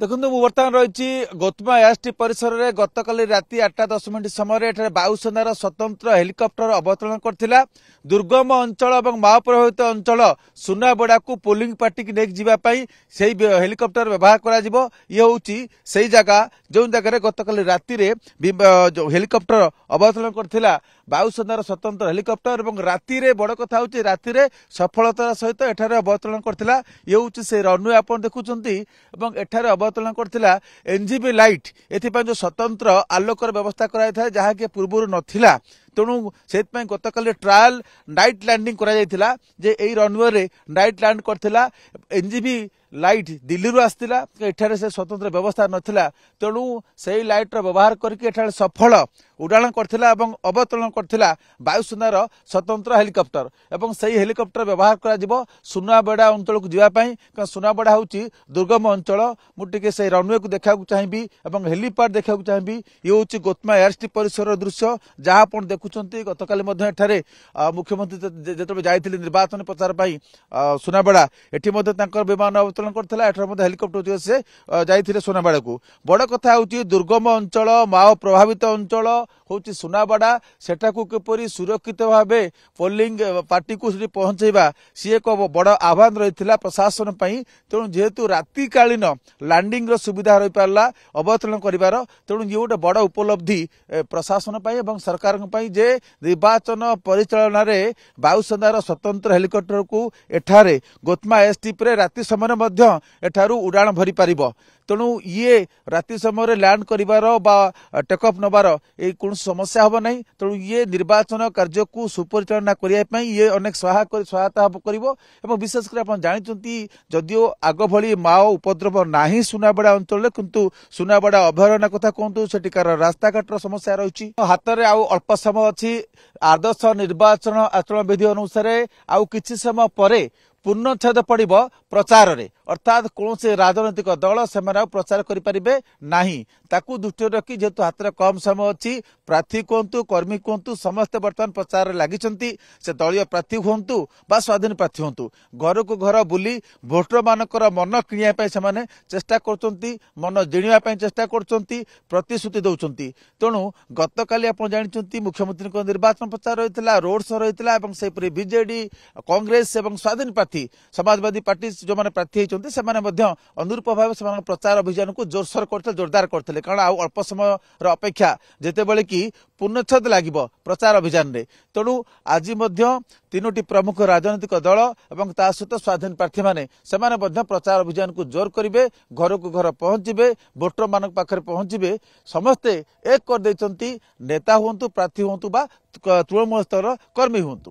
देखो बर्तमान रही गौतमा एसटी परिसर में गतकाली राति 8:10 समय वायुसेनार स्वतंत्र हेलिकप्टर अवतरण करथिला। दुर्गम अंचल और माओ प्रभावित अंचल सुनाबेड़ा को पोलिंग पार्टी की नहीं से हेलिकप्टर व्यवहार करा ये हूँ से जगह जो जगह गतकाली राति हेलिकप्टर अवतरण करथिला वायुसेनार स्वतंत्र हेलिकप्टर और राति बड़ कथा हूँ राति सफलतार सहित एठारे अवतरण करथिला। ये हूँ से रनवे आप देखुंत एठारे अवतरण करथिला एनजीबी लाइट एथिपाई जो स्वतंत्र आलोकर व्यवस्था कराई जहाँकि पूर्व नथिला। तेणु से गतकाली ट्रायल नाइट लैंडिंग करा जे एई रनवे रे नाइट लैंड करथिला एनजीबी लाइट दिल्ली रू आसतिला एठारे से स्वतंत्र व्यवस्था नथिला। तेणु से लाइट रो व्यवहार करके एठारे सफल उड़ाण करथिला एवं अवतरण करथिला वायुसेनार स्वतंत्र हेलिकप्टर एवं सही हेलिकप्टर व्यवहार करा जिवो सुनाबेड़ा अंचल को जीवा पई। सुनाबेड़ा होची दुर्गम अंचल मुटिके से रनवे को देखा चाहिए एवं हेलीपैड देखा चाहिए। ये होची गौतमा एयरस्ट्रिप परिसर दृश्य जहाँ आपण देखुचंती गतकाली मध्ये एठारे मुख्यमंत्री जेतबे जाइथिले निर्वाचन प्रचार पई सुनाबेड़ा एठी मध्ये तांकर विमान अवतरण करथिला एठार मध्ये हेलिकप्टर से जाइथिले सुनाबेड़ा को। बड़ कथा होची दुर्गम अंचल माओ प्रभावित अंचल होची सुनाबेड़ा सेटाकू किपरि सुरक्षित भावे पोलिंग पार्टी को पहुंचेबा सी एक बड़ आह्वान रही प्रशासन पई। तेणु जेहेतु राति कालीन लैंडिंग रो सुविधा रही पारला अवतरण करिवार तेणु ये गोटे बड़ उपलब्धि प्रशासन पई एवं सरकार पई जे निर्वाचन परिचालन रे वायुसेनार स्वतंत्र हेलिकप्टर को एठारे गौतमा एसटीपी रे राति समय मध्य एठारू उड़ाण भरी पारिबो। तेणु ये राति समय लैंड करिवार बा टेकअप नबार ए कौन समस्या हम ना। तेणु ये निर्वाचन कार्य को सुपरिचालना करने ये अनेक सहायता करिवो। एवं विशेषकर आप जानते जदियो आग भली माओ उपद्रव नहीं सुनाबेड़ा अंचल किंतु सुनाबेड़ा अभयारण्य कथा कहतु सेठिकार रास्ताघाटर समस्या रही हाथ में आउ अल्प समय अच्छी आदर्श निर्वाचन आचरण विधि अनुसार आउ किछि समय परे पूर्णच्छेद पड़िबो प्रचार रे अर्थात कौन से राजनैतिक दल से प्रचार करें नहीं ताकू दृष्टि रखी जेहेतु हाथ में कम समय अच्छी प्रार्थी कहतु कर्मी कहतु समस्ते बर्तमान प्रचार लगी से दलीय प्रार्थी हूँ बा स्वाधीन प्रार्थी हूँ घर को घर बुली भोटर मानकर मन किणा से चेष्टा कर मन जिणवा चेष्टा कर प्रतिश्रुति दौरान। तेणु गतकाली आप जानते मुख्यमंत्री निर्वाचन प्रचार रही रोड शो रही से बीजेडी कांग्रेस और स्वाधीन प्रार्थी समाजवादी पार्टी जो मैंने प्रार्थी होती से अनुरूप भाव से प्रचार अभियान को जोरसोर करते जोरदार करते कारण आउ अल्प समय अपेक्षा जितेबाला कि पूर्णच्छेद लगे प्रचार अभियान में। तेणु आज तीनोटी प्रमुख राजनीतिक दल और ता सहित स्वाधीन प्रार्थी माने प्रचार अभियान को जोर करेंगे घर को घर पहुंचे भोटर मान पाखे पहुंचे समस्ते एक कर नेता हूँ प्रार्थी हूँ बा तृणमूल स्तर कर्मी हूँ।